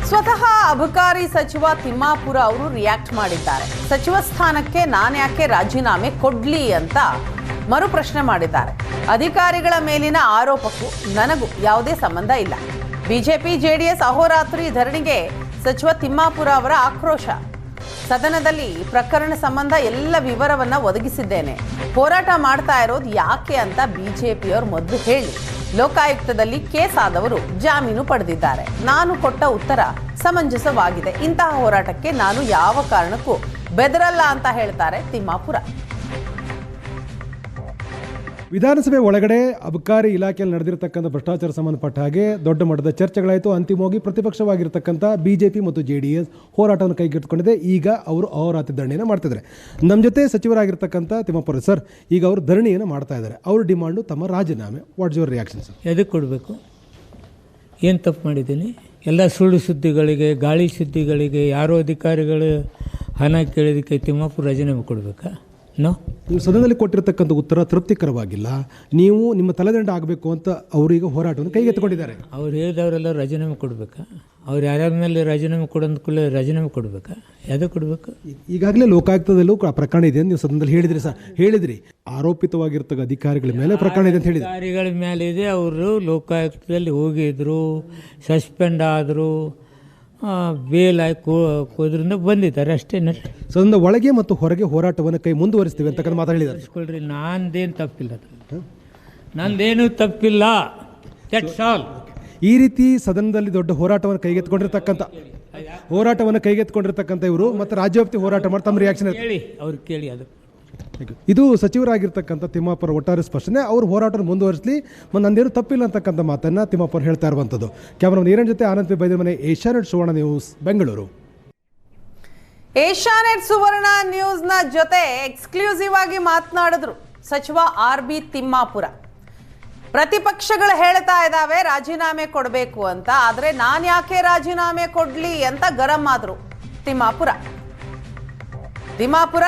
ಸ್ವತಃ ಅಬಕಾರಿ ಸಚಿವ ತಿಮ್ಮಾಪುರ ಅವರು ರಿಯಾಕ್ಟ್ ಮಾಡಿದ್ದಾರೆ. ಸಚಿವ ಸ್ಥಾನಕ್ಕೆ ನಾನ್ಯಾಕೆ ರಾಜೀನಾಮೆ ಕೊಡ್ಲಿ ಅಂತ ಮರುಪ್ರಶ್ನೆ ಮಾಡಿದ್ದಾರೆ. ಅಧಿಕಾರಿಗಳ ಮೇಲಿನ ಆರೋಪಕ್ಕೂ ನನಗೂ ಯಾವುದೇ ಸಂಬಂಧ ಇಲ್ಲ. ಬಿಜೆಪಿ ಜೆಡಿಎಸ್ ಅಹೋರಾತ್ರಿ ಧರಣಿಗೆ ಸಚಿವ ತಿಮ್ಮಾಪುರ ಅವರ ಆಕ್ರೋಶ. ಸದನದಲ್ಲಿ ಪ್ರಕರಣ ಸಂಬಂಧ ಎಲ್ಲ ವಿವರವನ್ನ ಒದಗಿಸಿದ್ದೇನೆ. ಹೋರಾಟ ಮಾಡ್ತಾ ಇರೋದು ಯಾಕೆ ಅಂತ ಬಿಜೆಪಿಯವರು ಮೊದಲು ಹೇಳಿ. ಲೋಕಾಯುಕ್ತದಲ್ಲಿ ಕೇಸ್ ಆದವರು ಜಾಮೀನು ಪಡೆದಿದ್ದಾರೆ. ನಾನು ಕೊಟ್ಟ ಉತ್ತರ ಸಮಂಜಸವಾಗಿದೆ. ಇಂತಹ ಹೋರಾಟಕ್ಕೆ ನಾನು ಯಾವ ಕಾರಣಕ್ಕೂ ಬೆದರಲ್ಲ ಅಂತ ಹೇಳ್ತಾರೆ ತಿಮ್ಮಾಪುರ. ವಿಧಾನಸಭೆ ಒಳಗಡೆ ಅಬಕಾರಿ ಇಲಾಖೆಯಲ್ಲಿ ನಡೆದಿರತಕ್ಕಂಥ ಭ್ರಷ್ಟಾಚಾರ ಸಂಬಂಧಪಟ್ಟ ಹಾಗೆ ದೊಡ್ಡ ಮಟ್ಟದ ಚರ್ಚೆಗಳಾಯಿತು. ಅಂತಿಮವಾಗಿ ಪ್ರತಿಪಕ್ಷವಾಗಿರ್ತಕ್ಕಂಥ ಬಿಜೆಪಿ ಮತ್ತು ಜೆಡಿಎಸ್ ಹೋರಾಟವನ್ನು ಕೈಗೆತ್ತಿಕೊಂಡಿದೆ. ಈಗ ಅವರು ಅಹೋರಾತ್ರಿ ಧರಣಿಯನ್ನು ಮಾಡ್ತಿದ್ದಾರೆ. ನಮ್ಮ ಜೊತೆ ಸಚಿವರಾಗಿರ್ತಕ್ಕಂಥ ತಿಮ್ಮಾಪುರ ಸರ್, ಈಗ ಅವರು ಧರಣಿಯನ್ನು ಮಾಡ್ತಾ ಇದ್ದಾರೆ. ಅವ್ರ ಡಿಮಾಂಡು ತಮ್ಮ ರಾಜೀನಾಮೆ. What's your reaction sir? ಎದಕ್ಕೆ ಕೊಡಬೇಕು? ಏನು ತಪ್ಪು ಮಾಡಿದ್ದೀನಿ? ಎಲ್ಲ ಸುಳ್ಳು ಸುದ್ದಿಗಳಿಗೆ, ಗಾಳಿ ಸುದ್ದಿಗಳಿಗೆ, ಯಾರೋ ಅಧಿಕಾರಿಗಳು ಹಣ ಕೇಳಿದಕ್ಕೆ ತಿಮ್ಮಾಪುರ ರಾಜೀನಾಮೆ ಕೊಡಬೇಕಾ? ನೋ. ನೀವು ಸದನದಲ್ಲಿ ಕೊಟ್ಟಿರತಕ್ಕಂಥ ಉತ್ತರ ತೃಪ್ತಿಕರವಾಗಿಲ್ಲ. ನೀವು ನಿಮ್ಮ ತಲೆದಂಡ ಆಗಬೇಕು ಅಂತ ಅವರೀಗ ಹೋರಾಟವನ್ನು ಕೈಗೆತ್ತಿಕೊಂಡಿದ್ದಾರೆ. ಅವ್ರು ಹೇಳಿದವರೆಲ್ಲ ರಾಜೀನಾಮೆ ಕೊಡಬೇಕಾ? ಅವ್ರು ಯಾರ್ಯಾರ ಮೇಲೆ ರಾಜೀನಾಮೆ ಕೊಡೋದ್ ಕೂಡಲೇ ರಾಜೀನಾಮೆ ಕೊಡಬೇಕಾ? ಯಾವುದಕ್ಕೆ ಕೊಡಬೇಕು? ಈಗಾಗಲೇ ಲೋಕಾಯುಕ್ತದಲ್ಲೂ ಪ್ರಕರಣ ಇದೆ ಅಂತ ನೀವು ಸದನದಲ್ಲಿ ಹೇಳಿದ್ರಿ ಸರ್. ಹೇಳಿದ್ರಿ ಆರೋಪಿತವಾಗಿರ್ತಕ್ಕ ಅಧಿಕಾರಿಗಳ ಮೇಲೆ ಪ್ರಕರಣ ಇದೆ ಅಂತ ಹೇಳಿದ್ರಿ. ಅಧಿಕಾರಿಗಳ ಮೇಲೆ ಇದೆ. ಅವರು ಲೋಕಾಯುಕ್ತದಲ್ಲಿ ಹೋಗಿದ್ರು, ಸಸ್ಪೆಂಡ್ ಆದರು, ಬೇಲ್ ಹಾಕೋದ್ರಿಂದ ಬಂದಿದ್ದಾರೆ ಅಷ್ಟೇ. ಸದನದ ಒಳಗೆ ಮತ್ತು ಹೊರಗೆ ಹೋರಾಟವನ್ನು ಕೈ ಮುಂದುವರಿಸ್ತೀವಿ ಅಂತ ಮಾತಾಡಿದ್ದಾರೆ. ನಂದೇನು ತಪ್ಪಿಲ್ಲ, ನಂದೇನು ತಪ್ಪಿಲ್ಲ. That's all. ಈ ರೀತಿ ಸದನದಲ್ಲಿ ದೊಡ್ಡ ಹೋರಾಟವನ್ನು ಕೈಗೆತ್ತಿಕೊಂಡಿರ್ತಕ್ಕಂಥ ಇವರು ಮತ್ತೆ ರಾಜ್ಯವ್ಯಾಪ್ತಿ ಹೋರಾಟ ಮಾಡಿ ತಮ್ಮ ರಿಯಾಕ್ಷನ್ ಹೇಳಿ, ಅವ್ರು ಕೇಳಿ. ಅದು ಇದು ಸಚಿವರಾಗಿರ್ತಕ್ಕಂಥ ತಿಮ್ಮಾಪುರ ಒಟ್ಟಾರೆ ಸ್ಪಷ್ಟನೆ. ಅವರು ಹೋರಾಟ ಮುಂದುವರಿಸಲಿ, ನಂದೇನು ತಪ್ಪಿಲ್ಲ ಅಂತಕ್ಕಂಥ ಮಾತನ್ನು ತಿಮ್ಮಾಪುರ ಹೇಳ್ತಾ ಇರುವಂಥದ್ದು. ಕ್ಯಾಮರಾಮನ್ ಈರನ್ ಜೊತೆ ಆನಂದ್ ಪಿ ಬೈದಮನೆ, ಏಷ್ಯಾನೆಟ್ ಸುವರ್ಣ ನ್ಯೂಸ್, ಬೆಂಗಳೂರು. ಏಷ್ಯಾನೆಟ್ ಸುವರ್ಣ ನ್ಯೂಸ್ನ ಜೊತೆ ಎಕ್ಸ್ಕ್ಲೂಸಿವ್ ಆಗಿ ಮಾತನಾಡಿದ್ರು ಸಚಿವ RB ತಿಮ್ಮಾಪುರ. ಪ್ರತಿಪಕ್ಷಗಳು ಹೇಳ್ತಾ ಇದ್ದಾವೆ ರಾಜೀನಾಮೆ ಕೊಡಬೇಕು ಅಂತ, ಆದರೆ ನಾನು ಯಾಕೆ ರಾಜೀನಾಮೆ ಕೊಡ್ಲಿ ಅಂತ ಗರಂ ಆದ್ರು ತಿಮ್ಮಾಪುರ.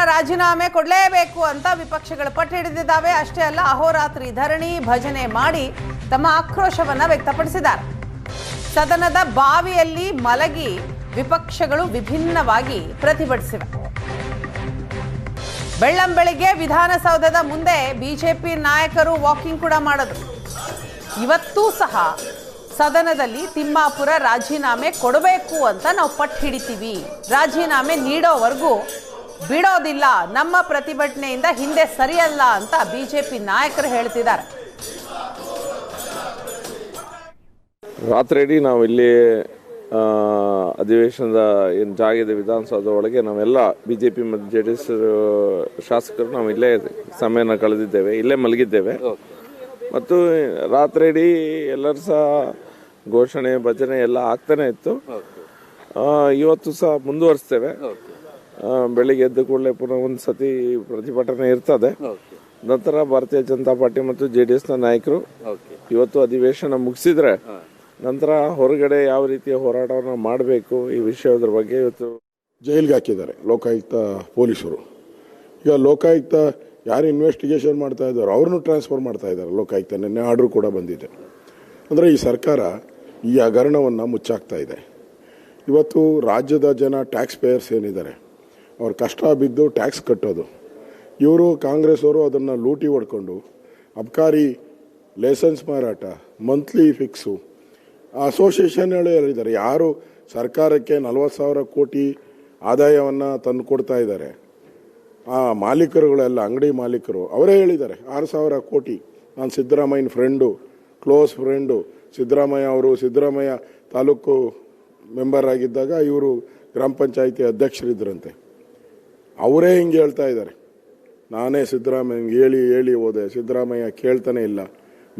ರಾಜೀನಾಮೆ ಕೊಡಲೇಬೇಕು ಅಂತ ವಿಪಕ್ಷಗಳು ಪಟ್ಟು ಹಿಡಿದಿದ್ದಾವೆ. ಅಷ್ಟೇ ಅಲ್ಲ, ಅಹೋರಾತ್ರಿ ಧರಣಿ ಭಜನೆ ಮಾಡಿ ತಮ್ಮ ಆಕ್ರೋಶವನ್ನ ವ್ಯಕ್ತಪಡಿಸಿದ್ದಾರೆ. ಸದನದ ಬಾವಿಯಲ್ಲಿ ಮಲಗಿ ವಿಪಕ್ಷಗಳು ವಿಭಿನ್ನವಾಗಿ ಪ್ರತಿಭಟಿಸಿವೆ. ಬೆಳ್ಳಂಬೆಳಿಗ್ಗೆ ವಿಧಾನಸೌಧದ ಮುಂದೆ ಬಿಜೆಪಿ ನಾಯಕರು ವಾಕಿಂಗ್ ಕೂಡ ಮಾಡಿದ್ರು. ಇವತ್ತೂ ಸಹ ಸದನದಲ್ಲಿ ತಿಮ್ಮಾಪುರ ರಾಜೀನಾಮೆ ಕೊಡಬೇಕು ಅಂತ ನಾವು ಪಟ್ಟು ಹಿಡಿತೀವಿ, ರಾಜೀನಾಮೆ ನೀಡೋವರೆಗೂ ಬಿಡೋದಿಲ್ಲ, ನಮ್ಮ ಪ್ರತಿಭಟನೆಯಿಂದ ಹಿಂದೆ ಸರಿಯಲ್ಲ ಅಂತ ಬಿಜೆಪಿ ನಾಯಕರು ಹೇಳ್ತಿದ್ದಾರೆ. ರಾತ್ರಿ ಇಡೀ ನಾವು ಇಲ್ಲಿ ಅಧಿವೇಶನದ ಏನು ಜಾಗ ಇದೆ ವಿಧಾನಸೌಧ ಒಳಗೆ ನಾವೆಲ್ಲ ಬಿಜೆಪಿ ಮತ್ತು JDS ಶಾಸಕರು ನಾವು ಇಲ್ಲೇ ಸಮಯನ ಕಳೆದಿದ್ದೇವೆ, ಇಲ್ಲೇ ಮಲಗಿದ್ದೇವೆ. ಮತ್ತು ರಾತ್ರಿ ಇಡೀ ಎಲ್ಲರೂ ಸಹ ಘೋಷಣೆ ಭಜನೆ ಎಲ್ಲ ಆಗ್ತಾನೆ ಇತ್ತು. ಇವತ್ತು ಸಹ ಮುಂದುವರಿಸ್ತೇವೆ. ಬೆಳಿಗ್ಗೆ ಎದ್ದ ಕೂಡಲೇ ಪುನಃ ಒಂದು ಸತಿ ಪ್ರತಿಭಟನೆ ಇರ್ತದೆ. ನಂತರ ಭಾರತೀಯ ಜನತಾ ಪಾರ್ಟಿ ಮತ್ತು JDSನ ನಾಯಕರು ಇವತ್ತು ಅಧಿವೇಶನ ಮುಗಿಸಿದ್ರೆ ನಂತರ ಹೊರಗಡೆ ಯಾವ ರೀತಿಯ ಹೋರಾಟವನ್ನು ಮಾಡಬೇಕು ಈ ವಿಷಯದ ಬಗ್ಗೆ ಇವತ್ತು ಜೈಲ್ಗೆ ಹಾಕಿದ್ದಾರೆ ಲೋಕಾಯುಕ್ತ ಪೊಲೀಸರು. ಈಗ ಲೋಕಾಯುಕ್ತ ಯಾರು ಇನ್ವೆಸ್ಟಿಗೇಷನ್ ಮಾಡ್ತಾ ಇದ್ದಾರೋ ಅವ್ರನ್ನೂ ಟ್ರಾನ್ಸ್ಫರ್ ಮಾಡ್ತಾ ಇದ್ದಾರೆ ಲೋಕಾಯುಕ್ತ. ನಿನ್ನೆ ಆರ್ಡರ್ ಕೂಡ ಬಂದಿದೆ. ಅಂದರೆ ಈ ಸರ್ಕಾರ ಈ ಹಗರಣವನ್ನು ಮುಚ್ಚಾಕ್ತಾ ಇದೆ. ಇವತ್ತು ರಾಜ್ಯದ ಜನ ಟ್ಯಾಕ್ಸ್ ಪೇಯರ್ಸ್ ಏನಿದ್ದಾರೆ ಅವ್ರು ಕಷ್ಟ ಬಿದ್ದು ಟ್ಯಾಕ್ಸ್ ಕಟ್ಟೋದು. ಇವರು ಕಾಂಗ್ರೆಸ್ ಅವರು ಅದನ್ನು ಲೂಟಿ ಹೊಡ್ಕೊಂಡು ಅಬಕಾರಿ ಲೈಸೆನ್ಸ್ ಮಾರಾಟ, ಮಂತ್ಲಿ ಫಿಕ್ಸು, ಅಸೋಸಿಯೇಷನ್ಗಳು ಹೇಳಿದ್ದಾರೆ. ಯಾರು ಸರ್ಕಾರಕ್ಕೆ 40,000 ಕೋಟಿ ಆದಾಯವನ್ನು ತಂದು ಕೊಡ್ತಾ ಇದ್ದಾರೆ ಆ ಮಾಲೀಕರುಗಳೆಲ್ಲ, ಅಂಗಡಿ ಮಾಲೀಕರು ಅವರೇ ಹೇಳಿದ್ದಾರೆ 6,000 ಕೋಟಿ. ನಾನು ಸಿದ್ದರಾಮಯ್ಯನ friend, close friend. Siddaramaiah taluk member ಆಗಿದ್ದಾಗ ಇವರು ಗ್ರಾಮ ಪಂಚಾಯಿತಿ ಅಧ್ಯಕ್ಷರಿದ್ದರಂತೆ. ಅವರೇ ಹಿಂಗೆ ಹೇಳ್ತಾ ಇದ್ದಾರೆ, ನಾನೇ ಸಿದ್ದರಾಮಯ್ಯಂಗೆ ಹೇಳಿ ಹೋದೆ, ಸಿದ್ದರಾಮಯ್ಯ ಕೇಳ್ತಾನೆ ಇಲ್ಲ,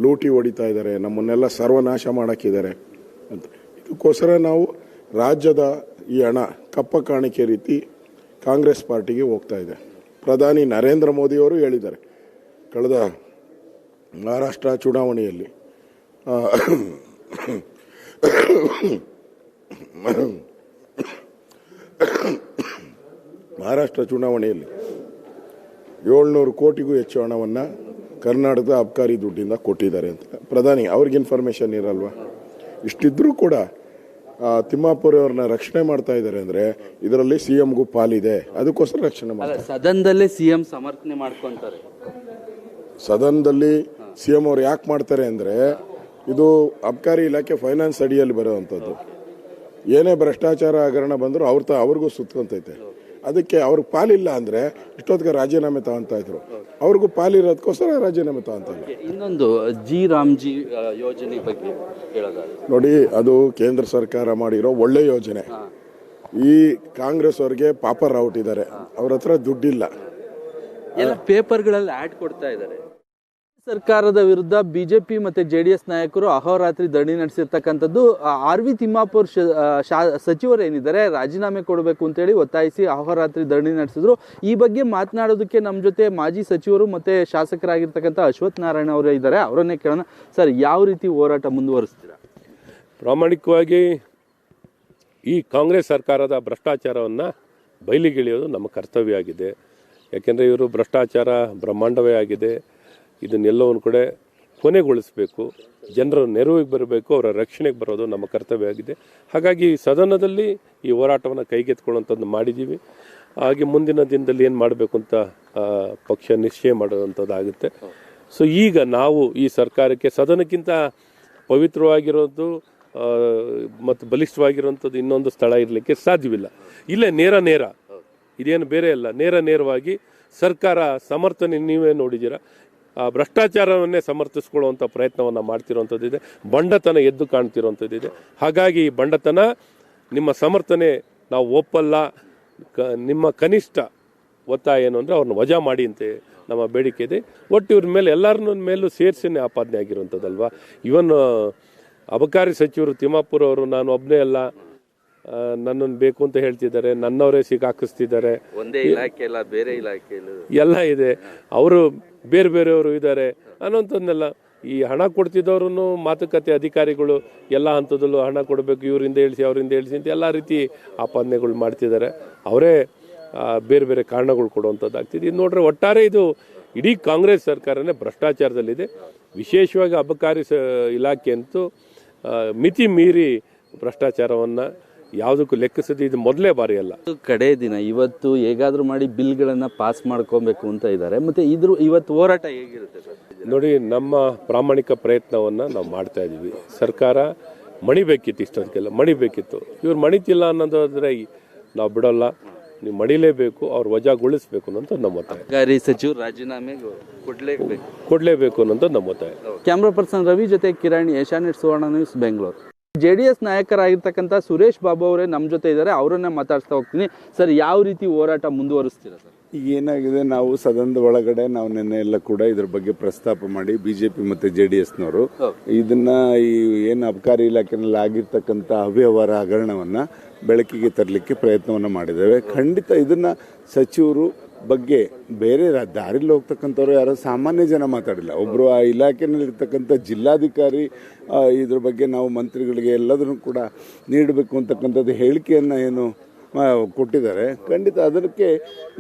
ಲೂಟಿ ಹೊಡಿತಾ ಇದ್ದಾರೆ, ನಮ್ಮನ್ನೆಲ್ಲ ಸರ್ವನಾಶ ಮಾಡಕ್ಕಿದ್ದಾರೆ ಅಂತ. ಇದಕ್ಕೋಸ್ಕರ ನಾವು ರಾಜ್ಯದ ಈ ಹಣ ಕಪ್ಪ ಕಾಣಿಕೆ ರೀತಿ ಕಾಂಗ್ರೆಸ್ ಪಾರ್ಟಿಗೆ ಹೋಗ್ತಾ ಇದೆ. ಪ್ರಧಾನಿ ನರೇಂದ್ರ ಮೋದಿಯವರು ಹೇಳಿದ್ದಾರೆ ಕಳೆದ ಮಹಾರಾಷ್ಟ್ರ ಚುನಾವಣೆಯಲ್ಲಿ ಮಹಾರಾಷ್ಟ್ರ ಚುನಾವಣೆಯಲ್ಲಿ 700 ಕೋಟಿಗೂ ಹೆಚ್ಚು ಹಣವನ್ನು ಕರ್ನಾಟಕದ ಅಬಕಾರಿ ದುಡ್ಡಿಂದ ಕೊಟ್ಟಿದ್ದಾರೆ ಅಂತ. ಪ್ರಧಾನಿ ಅವ್ರಿಗೆ ಇನ್ಫಾರ್ಮೇಷನ್ ಇರಲ್ವಾ? ಇಷ್ಟಿದ್ರೂ ಕೂಡ ತಿಮ್ಮಾಪುರ ಅವ್ರನ್ನ ರಕ್ಷಣೆ ಮಾಡ್ತಾ ಇದ್ದಾರೆ ಅಂದ್ರೆ ಇದರಲ್ಲಿ ಸಿಎಂಗೂ ಪಾಲಿದೆ, ಅದಕ್ಕೋಸ್ಕರ ರಕ್ಷಣೆ ಮಾಡ್ತಾರೆ. ಸದನದಲ್ಲೇ ಸಿಎಂ ಸಮರ್ಥನೆ ಮಾಡ್ಕೊಂತಾರೆ. ಸದನದಲ್ಲಿ ಸಿಎಂ ಅವ್ರು ಯಾಕೆ ಮಾಡ್ತಾರೆ ಅಂದ್ರೆ ಇದು ಅಬಕಾರಿ ಇಲಾಖೆ ಫೈನಾನ್ಸ್ ಅಡಿಯಲ್ಲಿ ಬರುವಂಥದ್ದು. ಏನೇ ಭ್ರಷ್ಟಾಚಾರ ಹಗರಣ ಬಂದರೂ ಅವ್ರಿಗೂ ಸುತ್ತಕೊಂತೈತೆ. ಅದಕ್ಕೆ ಅವ್ರಿಗೆ ಪಾಲಿಲ್ಲ ಅಂದ್ರೆ ಇಷ್ಟೊತ್ತಿಗೆ ರಾಜೀನಾಮೆ ತಗೊಂತ ಇದ್ರು. ಅವ್ರಿಗೂ ಪಾಲಿರೋದಕ್ಕೋಸ್ಕರ ರಾಜೀನಾಮೆ ತಗೊಂತ ಇಲ್ಲ. ಇನ್ನೊಂದು ಜಿ ರಾಮ್ಜಿ ಯೋಜನೆ ಬಗ್ಗೆ ಹೇಳೋದಾದ್ರೆ ನೋಡಿ, ಅದು ಕೇಂದ್ರ ಸರ್ಕಾರ ಮಾಡಿರೋ ಒಳ್ಳೆ ಯೋಜನೆ. ಈ ಕಾಂಗ್ರೆಸ್ ಅವ್ರಿಗೆ ಪಾಪರ್ ಔಟ್ ಇದ್ದಾರೆ, ಅವ್ರ ಹತ್ರ ದುಡ್ಡಿಲ್ಲ. ಎಲ್ಲ ಪೇಪರ್ಗಳಲ್ಲಿ ಆಡ್ ಕೊಡ್ತಾ ಇದ್ದಾರೆ. ಸರ್ಕಾರದ ವಿರುದ್ಧ ಬಿಜೆಪಿ ಮತ್ತೆ ಜೆಡಿಎಸ್ ನಾಯಕರು ಅಹೋರಾತ್ರಿ ಧರಣಿ ನಡೆಸಿರ್ತಕ್ಕಂಥದ್ದು. ಆರ್ ವಿ ತಿಮ್ಮಾಪುರ್ ಸಚಿವರು ಏನಿದ್ದಾರೆ ರಾಜೀನಾಮೆ ಕೊಡಬೇಕು ಅಂತೇಳಿ ಒತ್ತಾಯಿಸಿ ಅಹೋರಾತ್ರಿ ಧರಣಿ ನಡೆಸಿದ್ರು. ಈ ಬಗ್ಗೆ ಮಾತನಾಡೋದಕ್ಕೆ ನಮ್ಮ ಜೊತೆ ಮಾಜಿ ಸಚಿವರು ಮತ್ತೆ ಶಾಸಕರಾಗಿರ್ತಕ್ಕಂಥ ಅಶ್ವಥ್ ನಾರಾಯಣ ಅವರು ಇದ್ದಾರೆ. ಅವರನ್ನೇ ಕೇಳೋಣ. ಸರ್, ಯಾವ ರೀತಿ ಹೋರಾಟ ಮುಂದುವರಿಸ್ತೀರಾ? ಪ್ರಾಮಾಣಿಕವಾಗಿ ಈ ಕಾಂಗ್ರೆಸ್ ಸರ್ಕಾರದ ಭ್ರಷ್ಟಾಚಾರವನ್ನು ಬಯಲಿಗಿಳಿಯೋದು ನಮ್ಮ ಕರ್ತವ್ಯ ಆಗಿದೆ. ಯಾಕೆಂದರೆ ಇವರು ಭ್ರಷ್ಟಾಚಾರ ಬ್ರಹ್ಮಾಂಡವೇ ಆಗಿದೆ. ಇದನ್ನೆಲ್ಲವನ್ನು ಕೂಡ ಕೊನೆಗೊಳಿಸಬೇಕು, ಜನರ ನೆರವಿಗೆ ಬರಬೇಕು, ಅವರ ರಕ್ಷಣೆಗೆ ಬರೋದು ನಮ್ಮ ಕರ್ತವ್ಯ ಆಗಿದೆ. ಹಾಗಾಗಿ ಸದನದಲ್ಲಿ ಈ ಹೋರಾಟವನ್ನು ಕೈಗೆತ್ಕೊಳ್ಳುವಂಥದ್ದು ಮಾಡಿದ್ದೀವಿ. ಹಾಗೆ ಮುಂದಿನ ದಿನದಲ್ಲಿ ಏನು ಮಾಡಬೇಕು ಅಂತ ಪಕ್ಷ ನಿಶ್ಚಯ ಮಾಡುವಂಥದ್ದಾಗುತ್ತೆ. ಸೊ ಈಗ ನಾವು ಈ ಸರ್ಕಾರಕ್ಕೆ ಸದನಕ್ಕಿಂತ ಪವಿತ್ರವಾಗಿರೋದು ಮತ್ತು ಬಲಿಷ್ಠವಾಗಿರುವಂಥದ್ದು ಇನ್ನೊಂದು ಸ್ಥಳ ಇರಲಿಕ್ಕೆ ಸಾಧ್ಯವಿಲ್ಲ. ಇಲ್ಲೇ ನೇರ ಇದೇನು ಬೇರೆ ಅಲ್ಲ, ನೇರವಾಗಿ ಸರ್ಕಾರ ಸಮರ್ಥನೆ ನೀವೇ ನೋಡಿದ್ದೀರಾ. ಭ್ರಷ್ಟಾಚಾರವನ್ನೇ ಸಮರ್ಥಿಸ್ಕೊಳ್ಳುವಂಥ ಪ್ರಯತ್ನವನ್ನು ಮಾಡ್ತಿರುವಂಥದ್ದಿದೆ. ಬಂಡತನ ಎದ್ದು ಕಾಣ್ತಿರುವಂಥದ್ದಿದೆ. ಹಾಗಾಗಿ ಈ ಬಂಡತನ ನಿಮ್ಮ ಸಮರ್ಥನೆ ನಾವು ಒಪ್ಪಲ್ಲ. ನಿಮ್ಮ ಕನಿಷ್ಠ ಒತ್ತಾಯ ಏನು ಅಂದರೆ ಅವ್ರನ್ನ ವಜಾ ಮಾಡಿ ಅಂತ ನಮ್ಮ ಬೇಡಿಕೆ ಇದೆ. ಒಟ್ಟು ಇವ್ರ ಮೇಲೆ ಎಲ್ಲರ ಮೇಲೂ ಸೇರಿಸಿನೇ ಆಪಾದನೆ ಆಗಿರುವಂಥದ್ದಲ್ವಾ. ಇವನ್ ಅಬಕಾರಿ ಸಚಿವರು ತಿಮ್ಮಾಪುರ ಅವರು ನಾನು ಒಬ್ಬನೇ ಅಲ್ಲ, ನನ್ನನ್ನು ಬೇಕು ಅಂತ ಹೇಳ್ತಿದ್ದಾರೆ, ನನ್ನವರೇ ಸಿಕ್ಕಾಕಿಸ್ತಿದ್ದಾರೆ. ಒಂದೇ ಇಲಾಖೆ ಅಲ್ಲ, ಬೇರೆ ಇಲಾಖೆ ಎಲ್ಲ ಇದೆ, ಅವರು ಬೇರೆಯವರು ಇದ್ದಾರೆ ಅನ್ನೋಂಥದ್ದನ್ನೆಲ್ಲ ಈ ಹಣ ಕೊಡ್ತಿದ್ದವ್ರು ಮಾತುಕತೆ ಅಧಿಕಾರಿಗಳು ಎಲ್ಲ ಹಂತದಲ್ಲೂ ಹಣ ಕೊಡಬೇಕು, ಇವರಿಂದ ಹೇಳಿಸಿ ಅವರಿಂದ ಹೇಳಿಸಿ ಅಂತ ಎಲ್ಲ ರೀತಿ ಆಪಾದನೆಗಳು ಮಾಡ್ತಿದ್ದಾರೆ. ಅವರೇ ಬೇರೆ ಕಾರಣಗಳು ಕೊಡುವಂಥದ್ದಾಗ್ತಿದೆ. ಇದು ನೋಡ್ರೆ ಒಟ್ಟಾರೆ ಇದು ಇಡೀ ಕಾಂಗ್ರೆಸ್ ಸರ್ಕಾರನೇ ಭ್ರಷ್ಟಾಚಾರದಲ್ಲಿದೆ. ವಿಶೇಷವಾಗಿ ಅಬಕಾರಿ ಇಲಾಖೆ ಅಂತೂ ಮಿತಿ ಮೀರಿ ಭ್ರಷ್ಟಾಚಾರವನ್ನು ಯಾವುದಕ್ಕೂ ಲೆಕ್ಕಿಸದೆ ಇದು ಮೊದಲೇ ಬಾರಿ ಅಲ್ಲ. ಕಡೆ ದಿನ ಇವತ್ತು ಹೇಗಾದ್ರೂ ಮಾಡಿ ಬಿಲ್ಗಳನ್ನ ಪಾಸ್ ಮಾಡ್ಕೋಬೇಕು ಅಂತ ಇದ್ದಾರೆ. ಮತ್ತೆ ಇವತ್ತು ಹೋರಾಟ ಹೇಗಿರುತ್ತೆ ಸರ್? ನೋಡಿ, ನಮ್ಮ ಪ್ರಾಮಾಣಿಕ ಪ್ರಯತ್ನವನ್ನು ನಾವು ಮಾಡ್ತಾ ಇದ್ದೀವಿ. ಸರ್ಕಾರ ಮಣಿಬೇಕಿತ್ತು, ಇಷ್ಟೊತ್ತಿಗೆಲ್ಲ ಮಣಿಬೇಕಿತ್ತು. ಇವ್ರು ಮಣಿತಿಲ್ಲ ಅನ್ನೋದಾದ್ರೆ ನಾವು ಬಿಡೋಲ್ಲ. ನೀವು ಮಡಿಲೇಬೇಕು, ಅವ್ರು ವಜಾಗೊಳಿಸಬೇಕು ಅನ್ನೋದು ನಮ್ಮ ಒತ್ತಾಯ. ಅಬಕಾರಿ ಸಚಿವರು ರಾಜೀನಾಮೆ ಕೊಡಲೇಬೇಕು ಅನ್ನೋದು ನಮ್ಮ ಒತ್ತಾಯ. ಕ್ಯಾಮ್ರಾ ಪರ್ಸನ್ ರವಿ ಜೊತೆ ಕಿರಣ್, ಏಷ್ಯಾನೆಟ್ ಸುವರ್ಣ ನ್ಯೂಸ್, ಬೆಂಗಳೂರು. ಜೆಡಿಎಸ್ ನಾಯಕರಾಗಿರ್ತಕ್ಕಂಥ ಸುರೇಶ್ ಬಾಬು ಅವರೇ ನಮ್ಮ ಜೊತೆ ಇದ್ದಾರೆ. ಅವರನ್ನೇ ಮಾತಾಡ್ತಾ ಹೋಗ್ತೀನಿ. ಸರ್, ಯಾವ ರೀತಿ ಹೋರಾಟ ಮುಂದುವರಿಸ್ತೀರಾ ಸರ್? ಈಗ ಏನಾಗಿದೆ, ನಾವು ಸದನದ ಒಳಗಡೆ ನಾವು ನಿನ್ನೆ ಎಲ್ಲ ಕೂಡ ಇದ್ರ ಬಗ್ಗೆ ಪ್ರಸ್ತಾಪ ಮಾಡಿ ಬಿಜೆಪಿ ಮತ್ತೆ ಜೆಡಿಎಸ್ನವರು ಇದನ್ನ ಈ ಏನು ಅಬಕಾರಿ ಇಲಾಖೆನಲ್ಲಿ ಆಗಿರ್ತಕ್ಕಂಥ ಅವ್ಯವಹಾರ ಹಗರಣವನ್ನ ಬೆಳಕಿಗೆ ತರಲಿಕ್ಕೆ ಪ್ರಯತ್ನವನ್ನ ಮಾಡಿದ್ದೇವೆ. ಖಂಡಿತ ಇದನ್ನ ಸಚಿವರು ಬಗ್ಗೆ ಬೇರೆ ದಾರಿಲಿ ಹೋಗ್ತಕ್ಕಂಥವ್ರು ಯಾರೋ ಸಾಮಾನ್ಯ ಜನ ಮಾತಾಡಿಲ್ಲ. ಒಬ್ಬರು ಆ ಇಲಾಖೆನಲ್ಲಿರ್ತಕ್ಕಂಥ ಜಿಲ್ಲಾಧಿಕಾರಿ ಇದ್ರ ಬಗ್ಗೆ ನಾವು ಮಂತ್ರಿಗಳಿಗೆ ಎಲ್ಲದನ್ನು ಕೂಡ ನೀಡಬೇಕು ಅಂತಕ್ಕಂಥದ್ದು ಹೇಳಿಕೆಯನ್ನು ಏನು ಕೊಟ್ಟಿದ್ದಾರೆ. ಖಂಡಿತ ಅದಕ್ಕೆ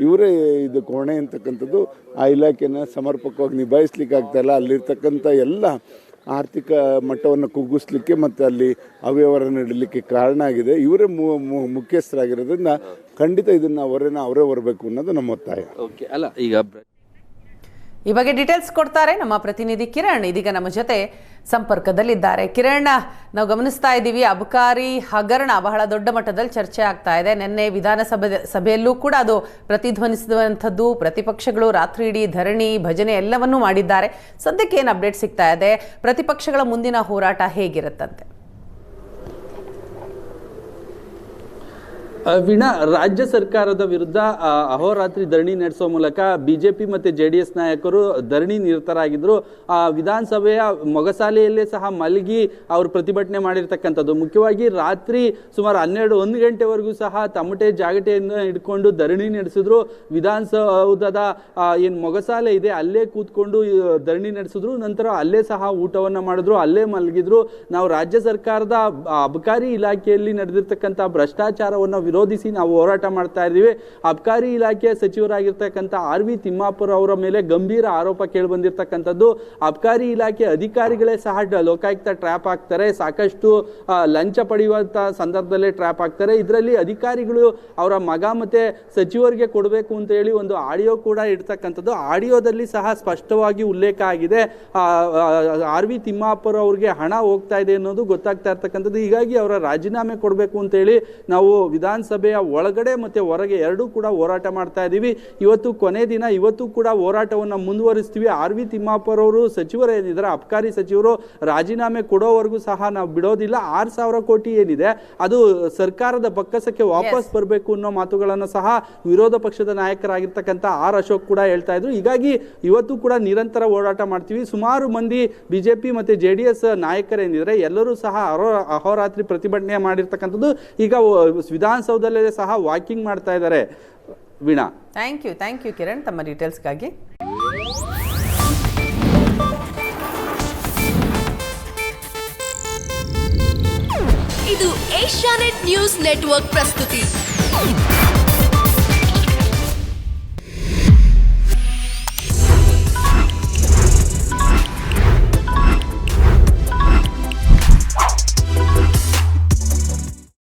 ಇವರೇ ಇದು ಕೋಣೆ ಅಂತಕ್ಕಂಥದ್ದು. ಆ ಇಲಾಖೆನ ಸಮರ್ಪಕವಾಗಿ ನಿಭಾಯಿಸ್ಲಿಕ್ಕೆ ಆಗ್ತಾಯಿಲ್ಲ. ಅಲ್ಲಿರ್ತಕ್ಕಂಥ ಎಲ್ಲ ಆರ್ಥಿಕ ಮಟ್ಟವನ್ನು ಕುಗ್ಗಿಸ್ಲಿಕ್ಕೆ ಮತ್ತು ಅಲ್ಲಿ ಅವ್ಯವಹಾರ ನಡೀಲಿಕ್ಕೆ ಕಾರಣ ಆಗಿದೆ. ಇವರೇ ಮುಖ್ಯಸ್ಥರಾಗಿರೋದ್ರಿಂದ ಖಂಡಿತ ಇದನ್ನು ಅವರೇ ಹೊರಬೇಕು ಅನ್ನೋದು ನಮ್ಮ ಒತ್ತಾಯ. ಓಕೆ, ಅಲ್ಲ ಈಗ ಈ ಬಗ್ಗೆ ಡೀಟೇಲ್ಸ್ ಕೊಡ್ತಾರೆ ನಮ್ಮ ಪ್ರತಿನಿಧಿ ಕಿರಣ್. ಇದೀಗ ನಮ್ಮ ಜೊತೆ ಸಂಪರ್ಕದಲ್ಲಿದ್ದಾರೆ. ಕಿರಣ್, ನಾವು ಗಮನಿಸ್ತಾ ಇದ್ದೀವಿ, ಅಬಕಾರಿ ಹಗರಣ ಬಹಳ ದೊಡ್ಡ ಮಟ್ಟದಲ್ಲಿ ಚರ್ಚೆ ಆಗ್ತಾ ಇದೆ. ನಿನ್ನೆ ಸಭೆಯಲ್ಲೂ ಕೂಡ ಅದು ಪ್ರತಿಧ್ವನಿಸಿದಂಥದ್ದು. ಪ್ರತಿಪಕ್ಷಗಳು ರಾತ್ರಿ ಇಡೀ ಧರಣಿ, ಭಜನೆ ಎಲ್ಲವನ್ನೂ ಮಾಡಿದ್ದಾರೆ. ಸದ್ಯಕ್ಕೆ ಏನು ಅಪ್ಡೇಟ್ ಸಿಗ್ತಾ ಇದೆ? ಪ್ರತಿಪಕ್ಷಗಳ ಮುಂದಿನ ಹೋರಾಟ ಹೇಗಿರುತ್ತಂತೆ? ವೀಣಾ, ರಾಜ್ಯ ಸರ್ಕಾರದ ವಿರುದ್ಧ ಅಹೋರಾತ್ರಿ ಧರಣಿ ನಡೆಸೋ ಮೂಲಕ ಬಿಜೆಪಿ ಮತ್ತು ಜೆಡಿಎಸ್ ನಾಯಕರು ಧರಣಿ ನಿರತರಾಗಿದ್ರು. ವಿಧಾನಸಭೆಯ ಮೊಗಸಾಲೆಯಲ್ಲೇ ಸಹ ಮಲಗಿ ಅವರು ಪ್ರತಿಭಟನೆ ಮಾಡಿರ್ತಕ್ಕಂಥದ್ದು. ಮುಖ್ಯವಾಗಿ ರಾತ್ರಿ ಸುಮಾರು 12-1 ಗಂಟೆವರೆಗೂ ಸಹ ತಮಟೆ ಜಾಗಟೆಯನ್ನು ಹಿಡ್ಕೊಂಡು ಧರಣಿ ನಡೆಸಿದ್ರು. ವಿಧಾನಸೌಧದ ಏನು ಮೊಗಸಾಲೆ ಇದೆ ಅಲ್ಲೇ ಕೂತ್ಕೊಂಡು ಧರಣಿ ನಡೆಸಿದ್ರು. ನಂತರ ಅಲ್ಲೇ ಸಹ ಊಟವನ್ನು ಮಾಡಿದ್ರು, ಅಲ್ಲೇ ಮಲಗಿದ್ರು. ನಾವು ರಾಜ್ಯ ಸರ್ಕಾರದ ಅಬಕಾರಿ ಇಲಾಖೆಯಲ್ಲಿ ನಡೆದಿರ್ತಕ್ಕಂಥ ಭ್ರಷ್ಟಾಚಾರವನ್ನು ವಿರೋಧಿಸಿ ನಾವು ಹೋರಾಟ ಮಾಡ್ತಾ ಇದ್ದೀವಿ. ಅಬಕಾರಿ ಇಲಾಖೆ ಸಚಿವರಾಗಿರ್ತಕ್ಕಂಥ RV ತಿಮ್ಮಾಪುರ ಅವರ ಮೇಲೆ ಗಂಭೀರ ಆರೋಪ ಕೇಳಿ ಬಂದಿರತಕ್ಕಂಥದ್ದು. ಅಬಕಾರಿ ಇಲಾಖೆ ಅಧಿಕಾರಿಗಳೇ ಸಹ ಲೋಕಾಯುಕ್ತ ಟ್ರ್ಯಾಪ್ ಆಗ್ತಾರೆ, ಸಾಕಷ್ಟು ಲಂಚ ಪಡೆಯುವಂತ ಸಂದರ್ಭದಲ್ಲೇ ಟ್ರ್ಯಾಪ್ ಆಗ್ತಾರೆ. ಇದರಲ್ಲಿ ಅಧಿಕಾರಿಗಳು ಅವರ ಮಗ ಮತ್ತೆ ಸಚಿವರಿಗೆ ಕೊಡಬೇಕು ಅಂತ ಹೇಳಿ ಒಂದು ಆಡಿಯೋ ಕೂಡ ಇಡ್ತಕ್ಕಂಥದ್ದು. ಆಡಿಯೋದಲ್ಲಿ ಸಹ ಸ್ಪಷ್ಟವಾಗಿ ಉಲ್ಲೇಖ ಆಗಿದೆ, RV ತಿಮ್ಮಾಪುರ ಅವ್ರಿಗೆ ಹಣ ಹೋಗ್ತಾ ಇದೆ ಅನ್ನೋದು ಗೊತ್ತಾಗ್ತಾ ಇರ್ತಕ್ಕಂಥದ್ದು. ಹೀಗಾಗಿ ಅವರ ರಾಜೀನಾಮೆ ಕೊಡಬೇಕು ಅಂತ ಹೇಳಿ ನಾವು ವಿಧಾನಸಭೆಯ ಒಳಗಡೆ ಮತ್ತೆ ಹೊರಗೆ ಎರಡೂ ಕೂಡ ಹೋರಾಟ ಮಾಡ್ತಾ ಇದ್ದೀವಿ. ಇವತ್ತು ಕೊನೆ ದಿನ, ಇವತ್ತು ಕೂಡ ಹೋರಾಟವನ್ನು ಮುಂದುವರಿಸ್ತೀವಿ. RV ತಿಮ್ಮಾಪುರ ಅವರು ಸಚಿವರೇನಿದ್ದಾರೆ, ಅಬಕಾರಿ ಸಚಿವರು, ರಾಜೀನಾಮೆ ಕೊಡೋವರೆಗೂ ಸಹ ನಾವು ಬಿಡೋದಿಲ್ಲ. 6,000 ಕೋಟಿ ಏನಿದೆ ಅದು ಸರ್ಕಾರದ ಬೊಕ್ಕಸಕ್ಕೆ ವಾಪಸ್ ಬರಬೇಕು ಅನ್ನೋ ಮಾತುಗಳನ್ನು ಸಹ ವಿರೋಧ ಪಕ್ಷದ ನಾಯಕರಾಗಿರ್ತಕ್ಕಂಥ R ಅಶೋಕ್ ಕೂಡ ಹೇಳ್ತಾ ಇದ್ರು. ಹೀಗಾಗಿ ಇವತ್ತು ಕೂಡ ನಿರಂತರ ಹೋರಾಟ ಮಾಡ್ತೀವಿ. ಸುಮಾರು ಮಂದಿ ಬಿಜೆಪಿ ಮತ್ತೆ JDS ನಾಯಕರೇನಿದ್ರೆ ಎಲ್ಲರೂ ಸಹ ಅಹೋರಾತ್ರಿ ಪ್ರತಿಭಟನೆ ಮಾಡಿರ್ತಕ್ಕಂಥದ್ದು. ಈಗ ವಿಧಾನಸೌಧದಲ್ಲೇ ಸಹ ವಾಕಿಂಗ್ ಮಾಡ್ತಾ ಇದ್ದಾರೆ. ವೀಣಾ, ಥ್ಯಾಂಕ್ ಯು ಕಿರಣ್ ತಮ್ಮ ಡೀಟೇಲ್ಸ್ಗಾಗಿ. ಇದು ಏಷ್ಯಾನೆಟ್ ನ್ಯೂಸ್ ನೆಟ್ವರ್ಕ್ ಪ್ರಸ್ತುತಿ.